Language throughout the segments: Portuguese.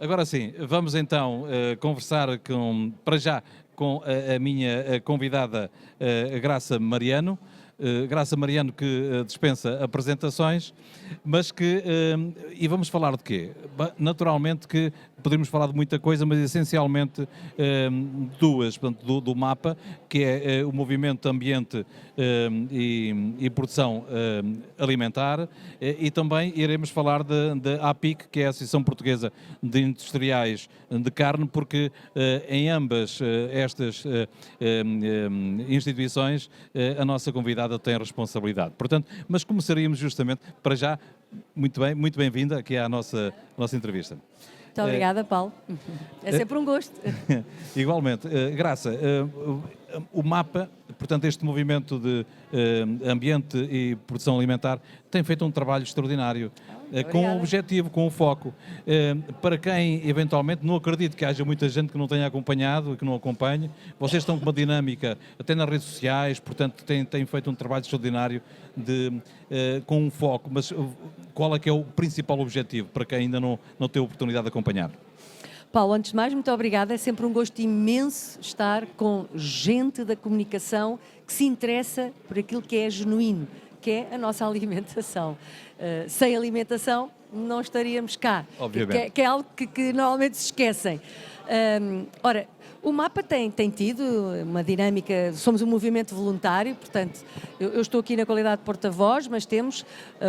Agora sim, vamos então conversar para já com a minha convidada Graça Mariano. Graça Mariano que dispensa apresentações, mas e vamos falar de quê? Naturalmente que poderíamos falar de muita coisa, mas essencialmente duas, portanto, do MAPA, que é o Movimento Ambiente e Produção Alimentar, e também iremos falar da APIC, que é a Associação Portuguesa de Industriais de Carne, porque em ambas estas instituições a nossa convidada tem responsabilidade. Portanto, mas começaríamos justamente, para já, muito bem-vinda aqui à nossa entrevista. Muito obrigada, Paulo. É sempre um gosto. Igualmente. Graça, o MAPA, portanto, este movimento de ambiente e produção alimentar, tem feito um trabalho extraordinário, com o objetivo, com o foco. Para quem, eventualmente, não acredito que haja muita gente que não tenha acompanhado e que não acompanhe, vocês estão com uma dinâmica, até nas redes sociais, portanto, têm feito um trabalho extraordinário com um foco. Mas qual é que é o principal objetivo, para quem ainda não teve oportunidade de acompanhar? Paulo, antes de mais, muito obrigada. É sempre um gosto imenso estar com gente da comunicação que se interessa por aquilo que é genuíno, que é a nossa alimentação. Sem alimentação não estaríamos cá. Obviamente. Que é algo que normalmente se esquecem. Ora, o MAPA tem tido uma dinâmica, somos um movimento voluntário, portanto, eu estou aqui na qualidade de porta-voz, mas temos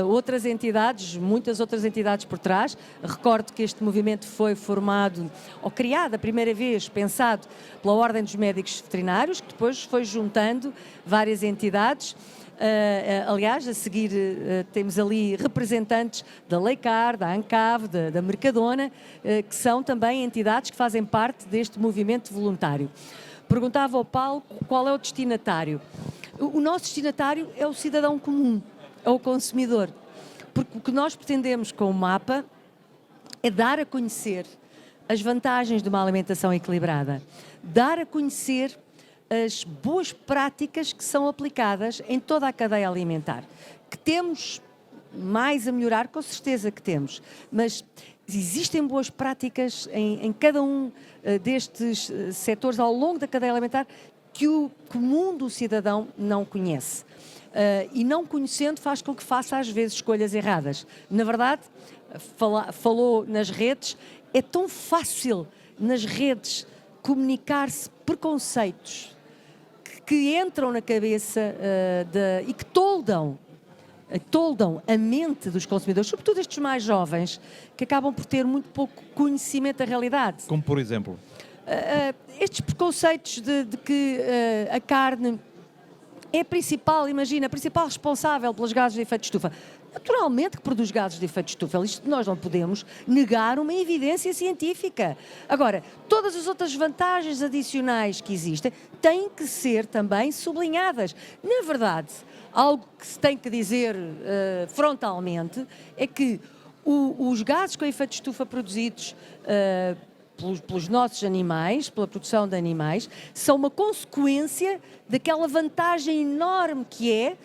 outras entidades, muitas outras entidades por trás. Recordo que este movimento foi formado, ou criado a primeira vez, pensado pela Ordem dos Médicos Veterinários, que depois foi juntando várias entidades. Aliás, a seguir temos ali representantes da Leicar, da ANCAV, da Mercadona, que são também entidades que fazem parte deste movimento voluntário. Perguntava ao Paulo qual é o destinatário. O nosso destinatário é o cidadão comum, é o consumidor. Porque o que nós pretendemos com o MAPA é dar a conhecer as vantagens de uma alimentação equilibrada, dar a conhecer as boas práticas que são aplicadas em toda a cadeia alimentar. Que temos mais a melhorar, com certeza que temos, mas existem boas práticas em cada um destes setores ao longo da cadeia alimentar que o comum do cidadão não conhece. E não conhecendo faz com que faça às vezes escolhas erradas. Na verdade, falou nas redes, é tão fácil nas redes comunicar-se preconceitos que entram na cabeça e que toldam a mente dos consumidores, sobretudo estes mais jovens, que acabam por ter muito pouco conhecimento da realidade. Como por exemplo? Estes preconceitos de que a carne é a principal responsável pelos gases de efeito de estufa. Naturalmente que produz gases de efeito de estufa. Isto nós não podemos negar uma evidência científica. Agora, todas as outras vantagens adicionais que existem têm que ser também sublinhadas. Na verdade, algo que se tem que dizer frontalmente é que os gases com efeito de estufa produzidos pelos nossos animais, pela produção de animais, são uma consequência daquela vantagem enorme que é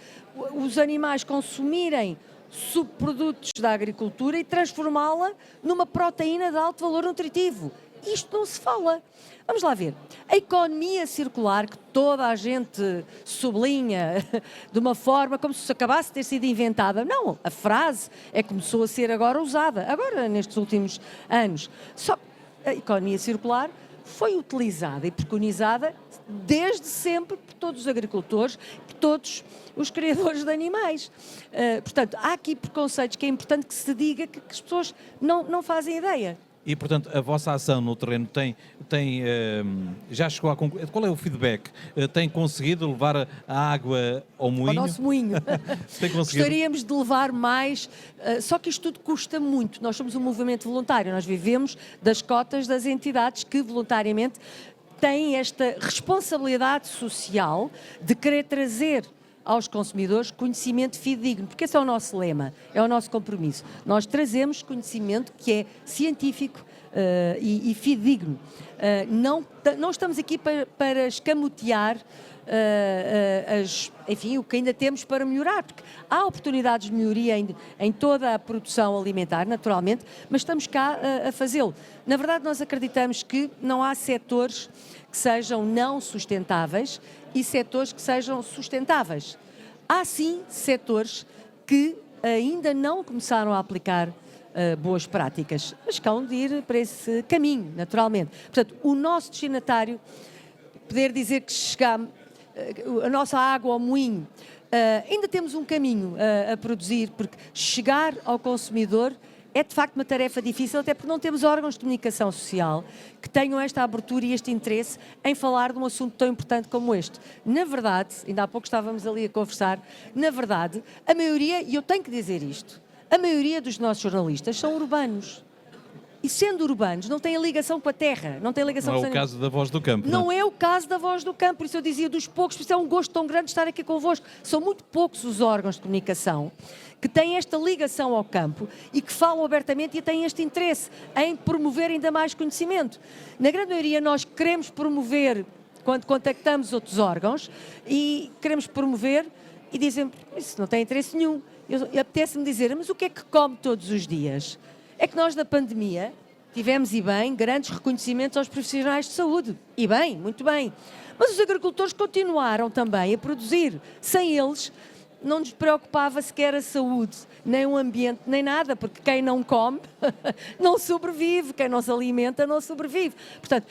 os animais consumirem subprodutos da agricultura e transformá-la numa proteína de alto valor nutritivo. Isto não se fala. Vamos lá ver. A economia circular, que toda a gente sublinha de uma forma como se acabasse de ter sido inventada. Não, a frase começou a ser agora usada, agora nestes últimos anos. Só que a economia circular foi utilizada e preconizada desde sempre por todos os agricultores, por todos os criadores de animais. Portanto, há aqui preconceitos que é importante que se diga que as pessoas não fazem ideia. E, portanto, a vossa ação no terreno já chegou a concluir? Qual é o feedback? Tem conseguido levar a água ao moinho? Ao nosso moinho. Tem conseguido? Gostaríamos de levar mais, só que isto tudo custa muito. Nós somos um movimento voluntário, nós vivemos das cotas das entidades que voluntariamente têm esta responsabilidade social de querer trazer aos consumidores conhecimento fidedigno, porque esse é o nosso lema, é o nosso compromisso. Nós trazemos conhecimento que é científico, e fidedigno. Não estamos aqui para escamotear enfim, o que ainda temos para melhorar, porque há oportunidades de melhoria em toda a produção alimentar, naturalmente, mas estamos cá a fazê-lo. Na verdade, nós acreditamos que não há setores que sejam não sustentáveis e setores que sejam sustentáveis. Há sim setores que ainda não começaram a aplicar boas práticas, mas que hão de ir para esse caminho, naturalmente. Portanto, o nosso destinatário, poder dizer que chegamos, a nossa água ao moinho, ainda temos um caminho a produzir, porque chegar ao consumidor é de facto uma tarefa difícil, até porque não temos órgãos de comunicação social que tenham esta abertura e este interesse em falar de um assunto tão importante como este. Na verdade, ainda há pouco estávamos ali a conversar, na verdade, a maioria, e eu tenho que dizer isto, a maioria dos nossos jornalistas são urbanos. E sendo urbanos, não têm ligação com a terra, não têm ligação Não com é o caso da Voz do Campo. Não é o caso da Voz do Campo, por isso eu dizia dos poucos, por isso é um gosto tão grande estar aqui convosco. São muito poucos os órgãos de comunicação que têm esta ligação ao campo e que falam abertamente e têm este interesse em promover ainda mais conhecimento. Na grande maioria nós queremos promover, quando contactamos outros órgãos, e queremos promover e dizem, isso não tem interesse nenhum. Apetece-me dizer, mas o que é que come todos os dias? É que nós, na pandemia, tivemos, e bem, grandes reconhecimentos aos profissionais de saúde. E bem, muito bem. Mas os agricultores continuaram também a produzir. Sem eles, não nos preocupava sequer a saúde, nem o ambiente, nem nada, porque quem não come não sobrevive, quem não se alimenta não sobrevive. Portanto,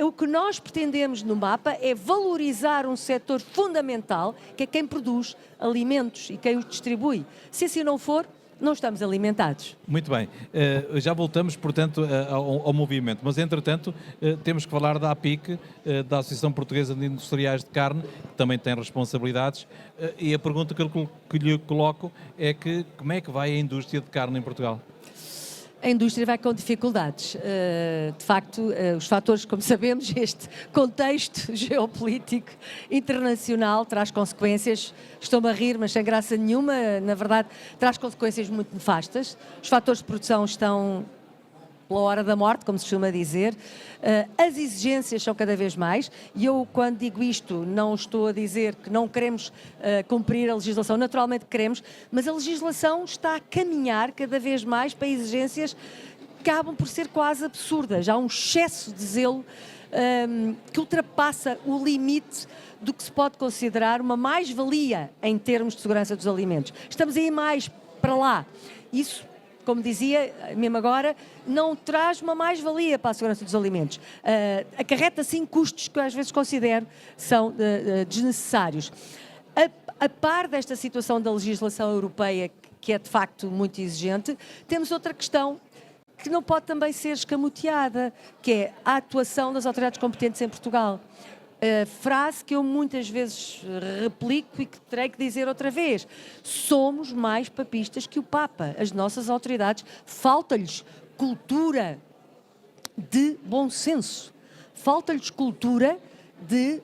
o que nós pretendemos no mapa é valorizar um setor fundamental, que é quem produz alimentos e quem os distribui. Se assim não for, não estamos alimentados. Muito bem. Já voltamos, portanto, ao movimento, mas, entretanto, temos que falar da APIC, da Associação Portuguesa de Industriais de Carne, que também tem responsabilidades, e a pergunta que lhe coloco é que como é que vai a indústria de carne em Portugal? A indústria vai com dificuldades. De facto, os fatores, como sabemos, este contexto geopolítico internacional traz consequências, estou-me a rir, mas sem graça nenhuma, na verdade, traz consequências muito nefastas. Os fatores de produção estão pela hora da morte, como se costuma dizer. As exigências são cada vez mais, e eu, quando digo isto, não estou a dizer que não queremos cumprir a legislação, naturalmente queremos, mas a legislação está a caminhar cada vez mais para exigências que acabam por ser quase absurdas. Há um excesso de zelo que ultrapassa o limite do que se pode considerar uma mais-valia em termos de segurança dos alimentos. Estamos a ir mais para lá. Isso, como dizia, mesmo agora, não traz uma mais-valia para a segurança dos alimentos. Acarreta, sim, custos que eu às vezes considero são desnecessários. A par desta situação da legislação europeia, que é de facto muito exigente, temos outra questão que não pode também ser escamoteada, que é a atuação das autoridades competentes em Portugal. Frase que eu muitas vezes replico e que terei que dizer outra vez. Somos mais papistas que o Papa. As nossas autoridades, falta-lhes cultura de bom senso. Falta-lhes cultura de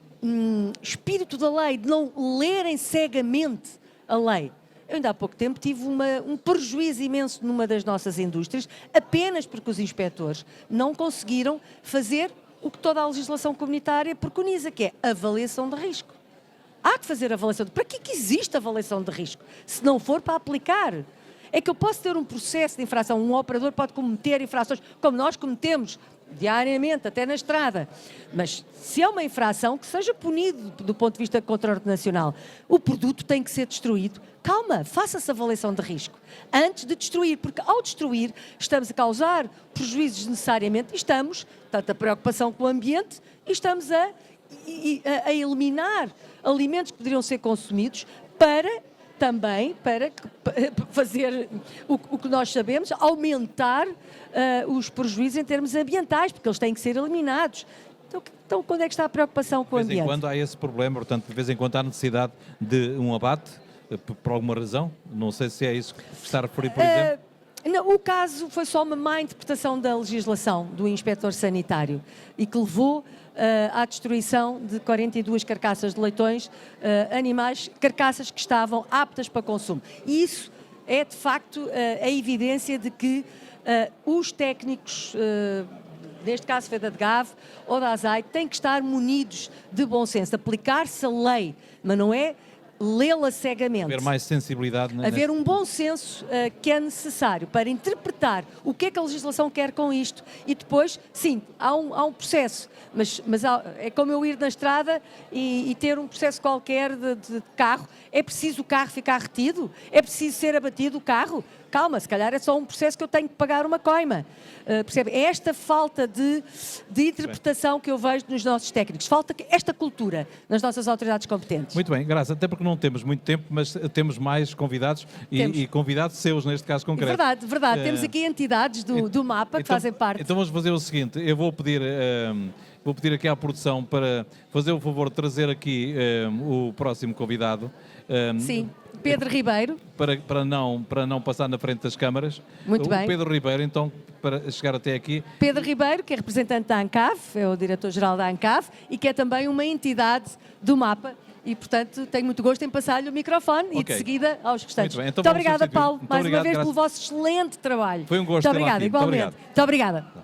espírito da lei, de não lerem cegamente a lei. Eu ainda há pouco tempo tive um prejuízo imenso numa das nossas indústrias, apenas porque os inspectores não conseguiram fazer o que toda a legislação comunitária preconiza, que é avaliação de risco. Há que fazer avaliação de risco. Para que existe avaliação de risco? Se não for para aplicar. É que eu posso ter um processo de infração, um operador pode cometer infrações, como nós cometemos diariamente, até na estrada. Mas se é uma infração, que seja punido do ponto de vista contraordenacional. O produto tem que ser destruído. Calma, faça-se avaliação de risco antes de destruir, porque ao destruir estamos a causar prejuízos necessariamente e estamos, tanta preocupação com o ambiente, e estamos a eliminar alimentos que poderiam ser consumidos para fazer o que nós sabemos, aumentar os prejuízos em termos ambientais, porque eles têm que ser eliminados. Então quando é que está a preocupação com o ambiente? De vez em quando há esse problema, portanto, de vez em quando há necessidade de um abate, por alguma razão? Não sei se é isso que está a referir, por exemplo. Não, o caso foi só uma má interpretação da legislação do inspetor sanitário e que levou à destruição de 42 carcaças de leitões, animais, carcaças que estavam aptas para consumo. E isso é, de facto, a evidência de que os técnicos, neste caso foi da DGAV ou da ASAI, têm que estar munidos de bom senso, aplicar-se a lei, mas não é lê-la cegamente. Haver mais sensibilidade. Haver um bom senso que é necessário para interpretar o que é que a legislação quer com isto e depois, sim, há um processo, mas é como eu ir na estrada e ter um processo qualquer de carro, é preciso o carro ficar retido? É preciso ser abatido o carro? Calma, se calhar é só um processo que eu tenho que pagar uma coima. Percebe? É esta falta de interpretação que eu vejo nos nossos técnicos. Falta esta cultura nas nossas autoridades competentes. Muito bem, Graça, até porque não temos muito tempo, mas temos mais convidados e convidados seus neste caso concreto. Verdade. Temos aqui entidades do MAPA que fazem parte. Então vamos fazer o seguinte, eu vou pedir aqui à produção para fazer o favor de trazer aqui o próximo convidado. Sim, Pedro Ribeiro. Para não passar na frente das câmaras. Muito bem. O Pedro Ribeiro, então, para chegar até aqui. Pedro Ribeiro, que é representante da ANCAV, é o diretor-geral da ANCAV e que é também uma entidade do MAPA. E, portanto, tenho muito gosto em passar-lhe o microfone e, de seguida, aos restantes. Muito bem, então muito obrigada, Paulo, muito mais obrigado, uma vez, pelo vosso excelente trabalho. Foi um gosto. Muito obrigada, igualmente. Muito obrigada.